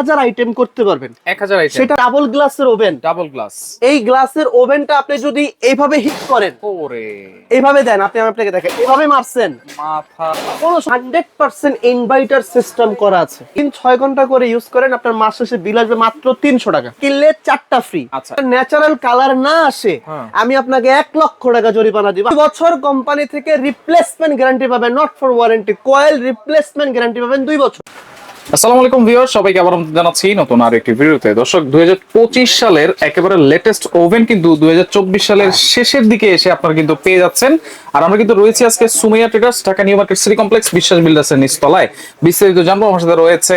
1000 item করতে পারবেন। 1000 item, সেটা ডাবল গ্লাসের ওভেন। Double glass. এই গ্লাসের ওভেনটা আপনি যদি এইভাবে হিট করেন, ওরে এইভাবে দেন, আপনি আপনাকে দেখেন এইভাবে মারছেন, মাথা। কোন 100% ইনভার্টার সিস্টেম করা আছে। 6 ঘন্টা করে ইউজ করেন, আপনার মাস শেষে বিল আসবে মাত্র 300 টাকা। কিনলে 4টা ফ্রি। আচ্ছা। ন্যাচারাল কালার না আসে, আমি আপনাকে 1 লক্ষ টাকা জরিমানা দিব। 2 বছর কোম্পানি থেকে রিপ্লেসমেন্ট গ্যারান্টি পাবেন, not for warranty. Coil replacement guarantee পাবেন 2 বছর। আসসালামু আলাইকুম ভিউয়ার, সবাইকে আবার জানাচ্ছি নতুন আর একটি ভিডিওতে। দর্শক, 2025 সালের একেবারে লেটেস্ট ওভেন কিন্তু 2024 সালের শেষের দিকে এসে আপনারা কিন্তু পেয়ে যাচ্ছেন। আর আমরা কিন্তু রয়েছি আজকে Sumaiya traders, Dhaka new market city complex, বিশ্বাস বিল্ডার্সের নিচতলায়। বিস্তারিত জানবো। আমার সাথে রয়েছে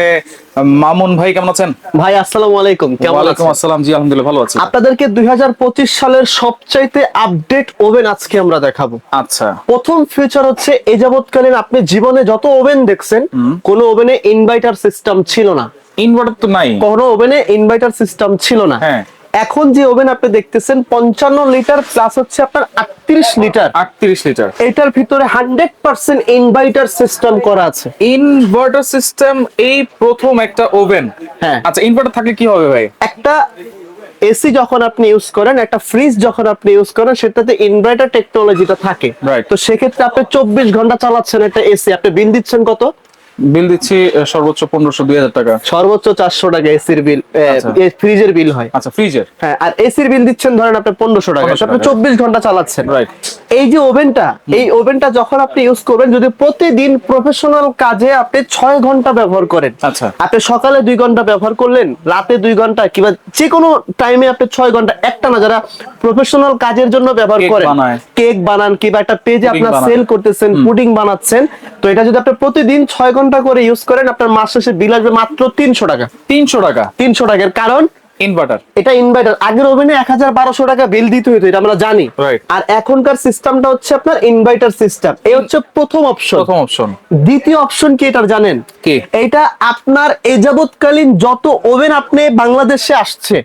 মামুন ভাই। কেমন আছেন ভাই? আসসালামু আলাইকুম। কেমন আছেন? ওয়ালাইকুম আসসালাম। জি আলহামদুলিল্লাহ ভালো আছি। আপনাদেরকে 2025 সালের সবচাইতে আপডেট ওভেন আজকে আমরা দেখাবো। আচ্ছা। প্রথম ফিচার হচ্ছে, এই যাবৎকালীন আপনি জীবনে যত ওভেন দেখছেন, কোন ওভেনে ইনভার্টার সিস্টেম ছিল না। ইনভার্টার তো নাই, কোন ওভেনে ইনভার্টার সিস্টেম ছিল না। হ্যাঁ। এখন যে ওভেন আপনি দেখতেছেন 55 লিটার প্লাস হচ্ছে আপনার 38 লিটার। 38 লিটার। এটার ভিতরে 100% ইনভার্টার সিস্টেম করা আছে। ইনভার্টার সিস্টেম এই প্রথম একটা ওভেন। হ্যাঁ। আচ্ছা, ইনভার্টার থাকলে কি হবে ভাই? একটা এসি যখন আপনি ইউজ করেন, একটা ফ্রিজ যখন আপনি ইউজ করেন, সেটাতে ইনভার্টার টেকনোলজিটা থাকে। Right. তো সেক্ষেত্রে আপনি 24 ঘন্টা চালাচ্ছেন একটা এসি, আপনি বিল দিচ্ছেন কত? বিল দিচ্ছি সর্বোচ্চ 1500-2000 টাকা। সর্বোচ্চ 400 টাকা এসির বিল, ফ্রিজের বিল হয়। আচ্ছা, ফ্রিজের। হ্যাঁ, আর এসির বিল দিচ্ছেন ধরেন আপনি 1500 টাকা। আপনি 24 ঘন্টা চালাচ্ছেন। রাইট। এই যে ওভেনটা, এই ওভেনটা যখন আপনি ইউজ করবেন, যদি প্রতিদিন প্রফেশনাল কাজে আপনি 6 ঘন্টা ব্যবহার করেন, আচ্ছা। আপনি সকালে 2 ঘন্টা ব্যবহার করলেন, রাতে 2 ঘন্টা, কিংবা যে কোনো টাইমে আপনি 6 ঘন্টা, একটা না, যারা প্রফেশনাল কাজের জন্য ব্যবহার করেন, কেক বানান কিংবা একটা পেজে আপনার সেল করতেছেন, পুডিং বানাচ্ছেন, তো এটা যদি আপনি প্রতিদিন 6 ঘন্টা করে ইউজ করেন, আপনার মাস শেষে বিল আসবে মাত্র 300 টাকা। 300 টাকা? 300 টাকার কারণ ইনভার্টার। এটা ইনভার্টার। আগের ওভেনে 1000-1200 টাকা বিল দিতে হতো, এটা আমরা জানি। আর এখনকার সিস্টেমটা হচ্ছে আপনার ইনভার্টার সিস্টেম। এই হচ্ছে প্রথম অপশন। প্রথম অপশন। দ্বিতীয় অপশন কি এটা জানেন? কি? এটা আপনার এই যাবৎকালীন যত ওভেন আপনি বাংলাদেশে আসছে,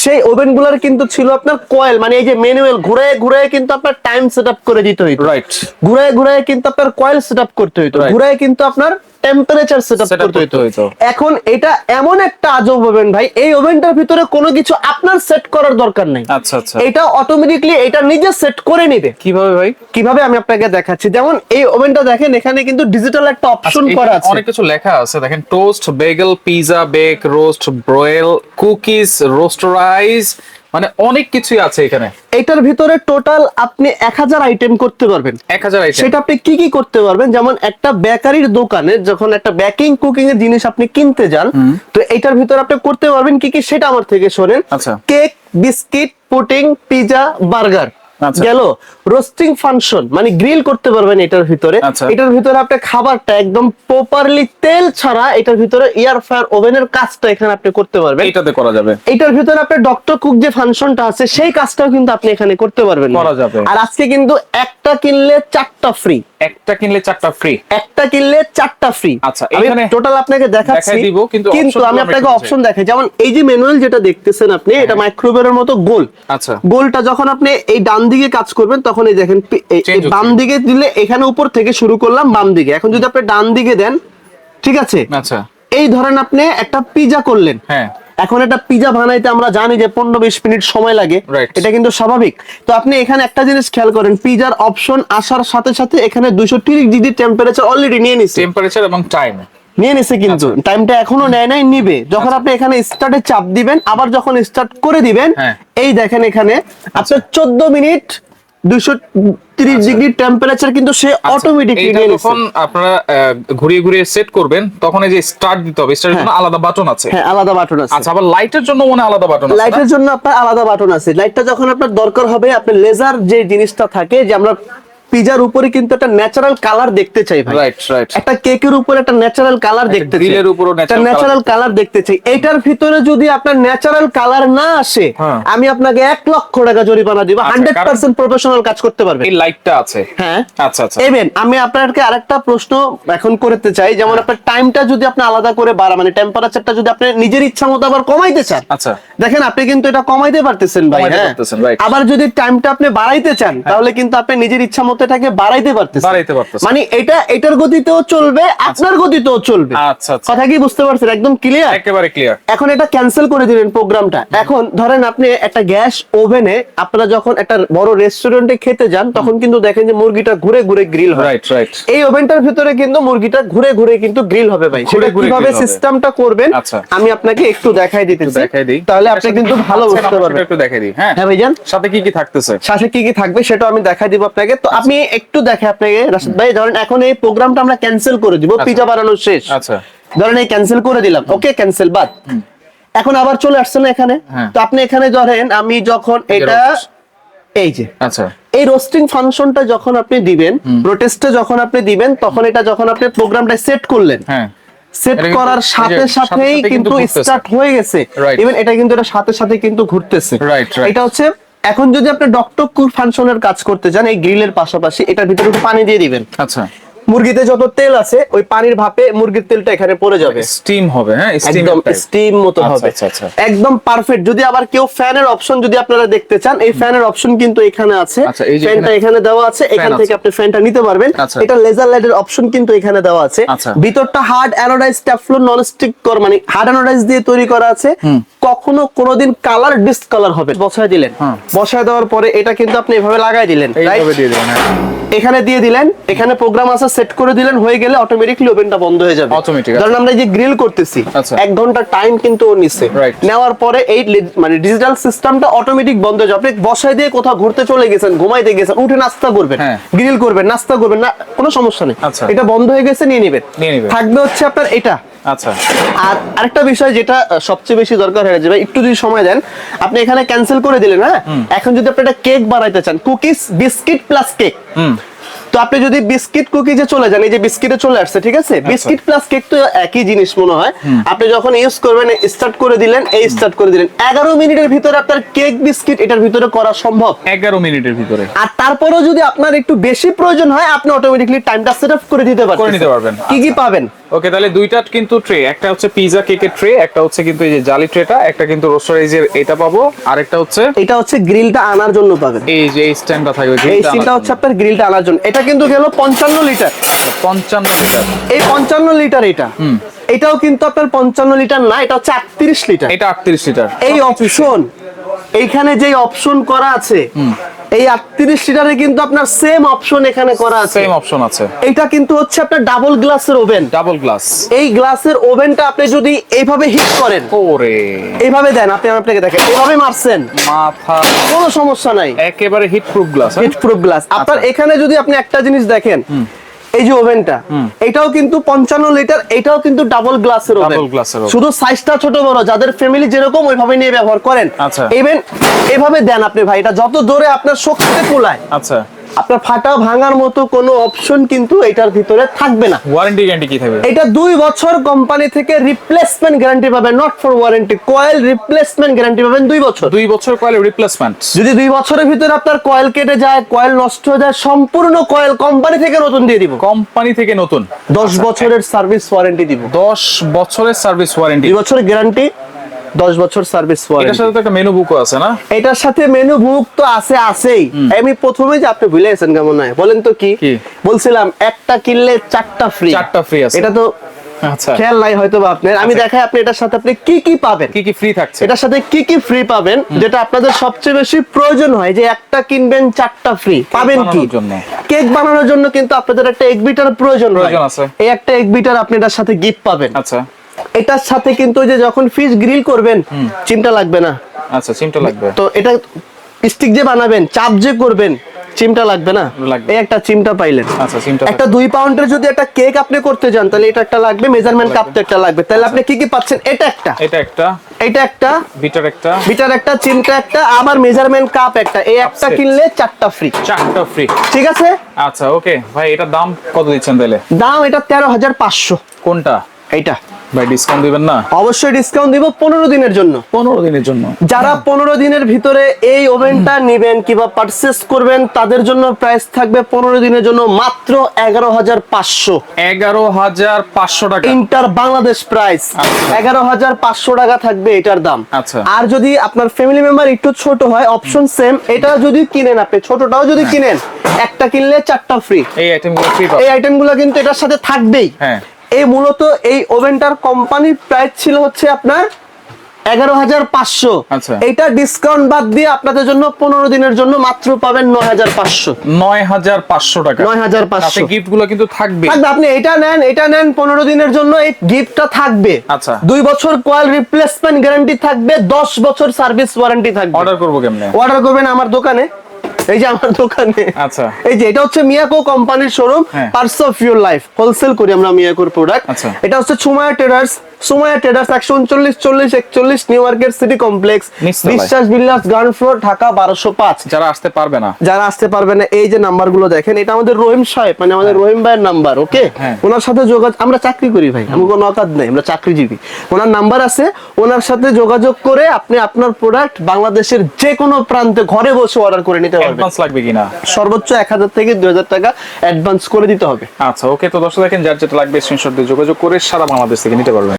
সেই ওভেন গুলার কিন্তু ছিল আপনার কয়েল, মানে এই যে ম্যানুয়াল, ঘুরে ঘুরে কিন্তু আপনার টাইম সেটআপ করে দিতে হইতো। রাইট। ঘুরে ঘুরে কিন্তু আপনার কয়েল সেটআপ করতে হইতো, ঘুরে কিন্তু আপনার টেম্পারেচার সেটআপ করতে হইতো। এখন এটা এমন একটা আজব ওভেন ভাই, এই ওভেনটার ভিতরে কোনো কিছু আপনার সেট করার দরকার নাই। আচ্ছা আচ্ছা। এটা অটোমেটিক্যালি এটা নিজে সেট করে নেবে। কিভাবে ভাই? কিভাবে আমি আপনাকে দেখাচ্ছি। যেমন এই ওভেনটা দেখেন, এখানে কিন্তু ডিজিটাল একটা অপশন করা আছে। অনেক কিছু লেখা আছে দেখেন, toast, bagel, pizza, bake, roast, broil, cookies, রোস্টারাইজ, মানে অনেক কিছুই আছে এখানে। এটার ভিতরে টোটাল আপনি 1000 আইটেম করতে পারবেন। 1000 আইটেম। সেটা আপনি কি কি করতে পারবেন? যেমন একটা বেকারির দোকানে যখন একটা বেকিং কুকিং এর জিনিস আপনি কিনতে যান, তো এটার ভিতরে আপনি করতে পারবেন কি কি, সেটা আমার থেকে শোনেন। আচ্ছা। Cake, biscuit, pudding, pizza, burger গেল। রোস্টিং ফাংশন মানে গ্রিল করতে পারবেন এটার ভিতরে। এটার ভিতরে আপনি খাবারটা একদম প্রপারলি তেল ছাড়া এটার ভিতরে এয়ার ফ্রায়ার ওভেনের কাজটা এখানে আপনি করতে পারবেন। এটাতে করা যাবে। এটার ভিতরে আপনি ডক্টর কুক যে ফাংশনটা আছে, সেই কাজটাও কিন্তু আপনি এখানে করতে পারবেন। করা যাবে। আর আজকে কিন্তু একটা কিনলে 4টা ফ্রি। একটা কিনলে 4টা ফ্রি। একটা কিনলে 4টা ফ্রি। আচ্ছা, আমি এখানে টোটাল আপনাকে দেখাচ্ছি, দিব, কিন্তু আমি আপনাকে অপশন দেখাই। যেমন এই যে ম্যানুয়াল যেটা দেখতেছেন আপনি, এটা মাইক্রোওয়েভের মতো গোল। আচ্ছা। গোলটা যখন আপনি এই ডান দিকে কাজ করবেন, তখন এই দেখেন বাম দিকে দিলে, এখানে উপর থেকে শুরু করলাম বাম দিকে, এখন যদি আপনি ডান দিকে দেন, ঠিক আছে? আচ্ছা। এই ধরেন আপনি একটা পিজা করলেন। হ্যাঁ। এখন একটা পিজা বানাইতে আমরা জানি যে 15-20 মিনিট সময় লাগে, এটা কিন্তু স্বাভাবিক। তো আপনি এখানে একটা জিনিস খেয়াল করেন, পিজার অপশন আসার সাথে সাথে এখানে 230 ডিগ্রি টেম্পারেচার অলরেডি নিয়ে নিছে। টেম্পারেচার এবং টাইম নিয়ে নিছে, কিন্তু টাইমটা এখনো নেয় নাই, নিবে। যখন আপনি এখানে স্টার্টে চাপ দিবেন, আবার যখন স্টার্ট করে দিবেন, এই দেখেন এখানে আপনার 14 মিনিট 230 ডিগ্রি টেম্পারেচার কিন্তু সে অটোমেটিকলি নিয়ে নিছে। যখন আপনারা ঘুরিয়ে ঘুরিয়ে সেট করবেন, তখন এই যে স্টার্ট দিতে হবে, স্টার্টের জন্য আলাদা বাটন আছে। হ্যাঁ, আলাদা বাটন আছে। আচ্ছা, আবার লাইটের জন্য মনে আলাদা বাটন আছে। লাইটের জন্য আপনার আলাদা বাটন আছে। লাইটটা যখন আপনার দরকার হবে, আপনি লেজার যে জিনিসটা থাকে, যে আমরা পিজার উপরে কিন্তু একটা ন্যাচারাল কালার দেখতে চাই ভাই। Right right. একটা কেকের উপরে একটা ন্যাচারাল কালার দেখতে চাই, গ্রিলের উপরও ন্যাচারাল কালার দেখতে চাই। এটার ভিতরে যদি আপনার ন্যাচারাল কালার না আসে, আমি আপনাকে 1 লক্ষ টাকা জরিমানা দিব। 100% প্রফেশনাল কাজ করতে পারবে। এই লাইটটা আছে। হ্যাঁ। আচ্ছা আচ্ছা। এবেন আমি আপনাকে আরেকটা প্রশ্ন এখন করতে চাই। যেমন আপনার টাইমটা যদি আপনি আলাদা করে বাড়া, মানে টেম্পারেচারটা যদি আপনি নিজের ইচ্ছা মতো আবার কমাইতে চান, আচ্ছা, দেখেন আপনি কিন্তু এটা কমাইতে পারতেছেন ভাই। হ্যাঁ। আবার যদি টাইমটা আপনি বাড়াইতে চান, তাহলে কিন্তু আপনি নিজের ইচ্ছা মতো সাথে এটাকে বাড়াইতে পারতেছে। মানে এটা এটার গতিতেও চলবে, আপনার গতিতেও চলবে। আচ্ছা, কথা কি বুঝতে পারছেন? একদম ক্লিয়ার, একেবারে ক্লিয়ার। এখন এটা ক্যান্সেল করে দিলেন প্রোগ্রামটা। এখন ধরেন আপনি একটা গ্যাস ওভেনে, আপনারা যখন একটা বড় রেস্টুরেন্টে খেতে যান, তখন কিন্তু দেখেন যে মুরগিটা ঘুরে ঘুরে গ্রিল হয়। Right right. এই ওভেনটার ভিতরে কিন্তু মুরগিটা ঘুরে ঘুরে কিন্তু গ্রিল হবে ভাই। সেটা কিভাবে সিস্টেমটা করবেন আমি আপনাকে একটু দেখাই দিতেছি, তাহলে আপনি কিন্তু ভালো বুঝতে পারবেন। একটু দেখাই দিই। হ্যাঁ ভাইজান, সাথে কি কি থাকতেছে, সাথে কি কি থাকবে সেটা আমি দেখাই দিব আপনাকে। তো আমি একটু দেখাই আপনাকে রাশিদ ভাই। ধরেন এখন এই প্রোগ্রামটা আমরা ক্যান্সেল করে দিব, পিজা বানানো শেষ। আচ্ছা, ধরেন এই ক্যান্সেল করে দিলাম, ওকে ক্যান্সেল বাদ। এখন আবার চলে আসছে না এখানে। তো আপনি এখানে ধরেন আমি যখন এটা এই যে আচ্ছা এই রোস্টিং ফাংশনটা যখন আপনি দিবেন, প্রোটেস্টে যখন আপনি দিবেন, তখন এটা যখন আপনি প্রোগ্রামটা সেট করলেন, হ্যাঁ সেট করার সাথে সাথেই কিন্তু স্টার্ট হয়ে গেছে। ইভেন এটা কিন্তু এর সাথে সাথে কিন্তু ঘুরতেছে। এটা হচ্ছে এখন যদি আপনি ডক্টর কুক ফাংশনের কাজ করতে চান, এই গ্রিলের পাশাপাশি এটার ভিতরে একটু পানি দিয়ে দিবেন। আচ্ছা, মুরগিতে যত তেল আছে ওই পানির ভাপে মুরগির তেলটা এখানে পড়ে যাবে, স্টিম হবে। হ্যাঁ, একদম স্টিম মতো হবে, একদম পারফেক্ট। যদি আবার কেউ ফ্যানের অপশন যদি আপনারা দেখতে চান, এই ফ্যানের অপশন কিন্তু এখানে আছে। ফ্যানটা এখানে দেওয়া আছে, এখান থেকে আপনি ফ্যানটা নিতে পারবেন। এটা লেজার লাইটের অপশন কিন্তু এখানে দেওয়া আছে। ভিতরটা hard anodise Teflon non stick মানে হার্ড অ্যানোডাইজ দিয়ে তৈরি করা আছে। কখনো কোনোদিন কালার ডিসকালার হবে। বসায় দিলেন, বসায় দেওয়ার পরে এটা কিন্তু আপনি এভাবে লাগাই দিলেন, এখানে দিয়ে দিলেন, এখানে প্রোগ্রাম আছে, সেট করে দিলেন, হয়ে গেলে অটোমেটিকলি ওভেনটা বন্ধ হয়ে যাবে। কারণ আমরা এই যে গ্রিল করতেছি 1 ঘন্টা টাইম কিন্তু ও নিছে, নেওয়ার পরে এই মানে ডিজিটাল সিস্টেমটা অটোমেটিক বন্ধ হয়ে যাবে। আপনি বসায় দিয়ে কোথাও ঘুরতে চলে গেছেন, ঘুমাইতে গেছেন, উঠে নাস্তা করবেন, গ্রিল করবেন, নাস্তা করবেন না, কোনো সমস্যা নেই। এটা বন্ধ হয়ে গেছে, নিয়ে নেবেন। থাকবে হচ্ছে আপনার এটা। আচ্ছা, আর আরেকটা বিষয় যেটা সবচেয়ে বেশি দরকার হয়ে যাবে, একটু যদি সময় দেন, আপনি এখানে ক্যান্সেল করে দিলেন। হ্যাঁ, এখন যদি আপনি একটা কেক বানাইতে চান, কুকিজ বিস্কিট প্লাস কেক, তো আপনি যদি বিস্কিট কুকিজে চলে যান, এই যে বিস্কিটে চলে আসছে, ঠিক আছে, বিস্কিট প্লাস কেক তো একই জিনিস মনে হয়। আপনি যখন ইউজ করবেন, স্টার্ট করে দিলেন, এই স্টার্ট করে দিলেন, 11 মিনিটের ভিতরে আপনার কেক বিস্কিট এটার ভিতরে করা সম্ভব। 11 মিনিটের ভিতরে। আর তারপরেও যদি আপনার একটু বেশি প্রয়োজন হয়, আপনি অটোমেটিক্যালি টাইমটা সেট আপ করে দিতে পারবেন। কি কি পাবেন? ওকে, তাহলে দুইটা কিন্তু ট্রে, একটা হচ্ছে পিজা কেকের ট্রে, একটা হচ্ছে কিন্তু এই যে জালি ট্রেটা, একটা কিন্তু রোস্টারাইজের এটা পাবো, আর একটা হচ্ছে এটা হচ্ছে গ্রিলটা আনার জন্য পাবেন। এই যে এই স্ট্যান্ডটা থাকবে, এই স্ট্যান্ডটা হচ্ছে আপনার গ্রিলটা আনার জন্য। এটা কিন্তু গেল 55 লিটার। 55 লিটার, এই 55 লিটার এটা। এটাও কিন্তু আপনার 55 লিটার না, এটা হচ্ছে 38 লিটার। এটা 38 লিটার। এই অপশন এইখানে যে অপশন করা আছে, এই 38 লিটারে কিন্তু আপনার সেম অপশন এখানে করা আছে, সেম অপশন আছে। এটা কিন্তু হচ্ছে আপনার ডাবল গ্লাসের ওভেন, ডাবল গ্লাস। এই গ্লাসের ওভেনটা আপনি যদি এইভাবে হিট করেন, ওরে এইভাবে দেন, আপনি আপনাকে দেখেন এইভাবে মারছেন, মাথা কোনো সমস্যা নাই, একেবারে heat proof glass. Heat proof glass. আপনার এখানে যদি আপনি একটা জিনিস দেখেন, এই যে ওভেনটা, এটাও কিন্তু 55 লিটার, এটাও কিন্তু ডাবল গ্লাসের ওভেন। শুধু সাইজটা ছোট বড়, যাদের ফ্যামিলি যেরকম ওইভাবে নিয়ে ব্যবহার করেন। ইভেন এভাবে দেন আপনি ভাই, এটা যত জোরে আপনার শক্তিতে কুলায়, আচ্ছা, আপনার ফাটা ভাঙার মতো কোনো অপশন কিন্তু এটার ভিতরে থাকবে না। ওয়ারেন্টি গ্যারান্টি কি থাকবে? এটা 2 বছর কোম্পানি থেকে রিপ্লেসমেন্ট গ্যারান্টি পাবেন, not for warranty. Coil replacement guarantee পাবেন 2 বছর। 2 বছর কয়েল রিপ্লেসমেন্ট। যদি 2 বছরের ভিতরে আপনার কয়েল কেটে যায়, কয়েল নষ্ট হয়ে যায়, সম্পূর্ণ কয়েল কোম্পানি থেকে নতুন দিয়ে দিব। কোম্পানি থেকে নতুন 10 বছরের সার্ভিস ওয়ারেন্টি দিব। 10 বছরের সার্ভিস ওয়ারেন্টি, 2 বছরের গ্যারান্টি, 10 বছর সার্ভিস ওয়ারেন্টি। এটার সাথে তো একটা মেনু বুকও আছে না? এটার সাথে মেনু বুক তো আছেই। আমি প্রথমেই যে আপনি ভুলে গেছেন কেমন হয়, বলেন তো কি বলছিলাম? একটা কিনলে 4টা ফ্রি। 4টা ফ্রি আছে, এটা তো আচ্ছা খেয়াল নাই হয়তো বা আপনার। আমি দেখাই আপনি এটার সাথে আপনি কি কি পাবেন, কি কি ফ্রি থাকছে, এটার সাথে কি কি ফ্রি পাবেন, যেটা আপনাদের সবচেয়ে বেশি প্রয়োজন হয়, যে একটা কিনবেন 4টা ফ্রি পাবেন। কি কেক বানানোর জন্য কিন্তু আপনাদের একটা এগ বিটার প্রয়োজন হয়, এই একটা এগ বিটার আপনি এটার সাথে গিফট পাবেন। আচ্ছা, এটার সাথে কিন্তু যে যখন ফিশ গ্রিল করবেন, চিমটা লাগবে না। আচ্ছা, চিমটা লাগবে তো, এটা স্টিক যে বানাবেন, চাপ যে করবেন, চিমটা লাগবে না, এই একটা চিমটা পাইলেন। আচ্ছা, চিমটা একটা 2 পাউন্ডের যদি একটা কেক আপনি করতে যান, তাহলে এটা একটা লাগবে, মেজারমেন্ট কাপ তো একটা লাগবে। তাহলে আপনি কি কি পাচ্ছেন? এটা একটা, এটা একটা, এটা একটা, বিটার একটা, চিমটা একটা, আবার মেজারমেন্ট কাপ একটা। এই একটা কিনলে 4টা ফ্রি। 4টা ফ্রি, ঠিক আছে। আচ্ছা, ওকে ভাই, এটার দাম কত দিচ্ছেন তাহলে? দাম এটা 13,500। কোনটা? এইটা ভাই ডিসকাউন্ট দিবেন না? অবশ্যই ডিসকাউন্ট দিব 15 দিনের জন্য। 15 দিনের জন্য যারা 15 দিনের ভিতরে এই ওভেনটা নেবেন কিংবা পারচেস করবেন তাদের জন্য প্রাইস থাকবে 15 দিনের জন্য মাত্র 11,500। 11,500 টাকা ইন্টার বাংলাদেশ প্রাইস 11,500 টাকা থাকবে এটার দাম। আচ্ছা। আর যদি আপনার ফ্যামিলি মেম্বার একটু ছোট হয় অপশন সেম, এটা যদি কিনেন আপনি ছোটটাও যদি কিনেন একটা কিনলে 4টা ফ্রি। এই আইটেমগুলো ফ্রি পাবেন। এই আইটেমগুলো কিন্তু এটার সাথে থাকবেই। হ্যাঁ। এই মূলত এই ওভেনটার কোম্পানির প্রাইস ছিল হচ্ছে আপনার 11,500। আচ্ছা। এইটা ডিসকাউন্ট বাদ দিয়ে আপনাদের জন্য 15 দিনের জন্য মাত্র পাবেন 9,500। 9,500 টাকা। 9,500 সাথে গিফটগুলো কিন্তু থাকবে। থাকবে, আপনি এটা নেন 15 দিনের জন্য এই গিফটটা থাকবে। আচ্ছা। 2 বছর কয়েল রিপ্লেসমেন্ট গ্যারান্টি থাকবে, 10 বছর সার্ভিস ওয়ারেন্টি থাকবে। অর্ডার করব কেমনে? অর্ডার করবেন আমার দোকানে, এই যে আমার দোকানে। আচ্ছা। এই যে এটা হচ্ছে মিয়াকো কোম্পানির শোরুম, হ্যাঁ। Parts of your life wholesale করি আমরা মিয়াকোর প্রোডাক্ট। আচ্ছা। এটা হচ্ছে Sumaiya traders 139 40 41 new market city complex, নিচতলায়। বিশ্বাস বিল্ডার্স গ্রাউন্ড ফ্লোর, ঢাকা 1205। যারা আসতে পারবে না, যারা আসতে পারবে না এই যে নাম্বারগুলো দেখেন, এটা আমাদের রহিম সাহেব মানে আমাদের রহিম ভাইয়ের নাম্বার। ওকে, হ্যাঁ। ওনার সাথে যোগাযোগ, আমরা চাকরি করি ভাই, আমার কোনো অকাজ নাই, আমরা চাকরিজীবী। ওনার নাম্বার আছে, ওনার সাথে যোগাযোগ করে আপনি আপনার প্রোডাক্ট বাংলাদেশের যে কোনো প্রান্তে ঘরে বসে অর্ডার করে নিতে পারবেন। অ্যাডভান্স লাগবে কিনা? সর্বোচ্চ 1,000 থেকে 2,000 টাকা অ্যাডভান্স করে দিতে হবে। আচ্ছা, ওকে। তো দর্শক দেখেন, যার যেটা লাগবে স্ক্রিনশট দিয়ে যোগাযোগ করে সারা বাংলাদেশ থেকে নিতে পারবেন।